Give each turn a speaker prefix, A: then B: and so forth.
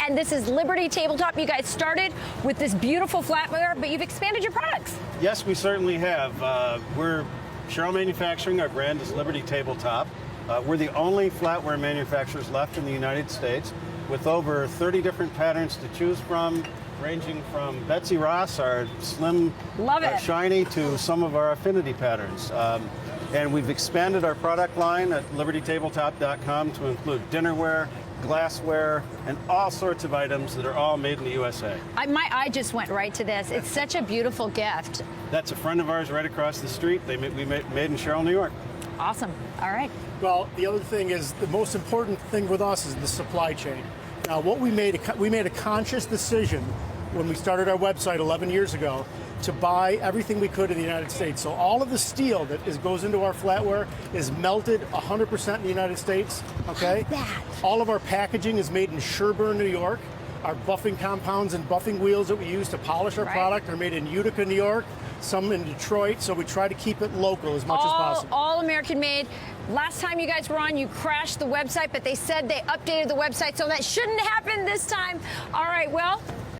A: And this is Liberty Tabletop. You guys started with this beautiful flatware, but you've expanded your products.
B: Yes, we certainly have. We're Sherrill Manufacturing. Our brand is Liberty Tabletop. We're the only flatware manufacturers left in the United States with over 30 different patterns to choose from, ranging from Betsy Ross, our slim, shiny, to some of our affinity patterns. And we've expanded our product line at libertytabletop.com to include dinnerware, glassware, and all sorts of items that are all made in the USA.
A: My eye just went right to this. It's such a beautiful gift.
B: That's a friend of ours right across the street. We made in Sherrill, New York.
A: Awesome. All right.
C: Well, the other thing is, the most important thing with us is the supply chain. Now, what we made a conscious decision when we started our website 11 years ago to buy everything we could in the United States. So all of the steel that goes into our flatware is melted 100% in the United States, okay? All of our packaging is made in Sherburne, New York. Our buffing compounds and buffing wheels that we use to polish our product are made in Utica, New York, some in Detroit, so we try to keep it local as much as possible.
A: All American made. Last time you guys were on, you crashed the website, but they said they updated the website, so that shouldn't happen this time. All right, well,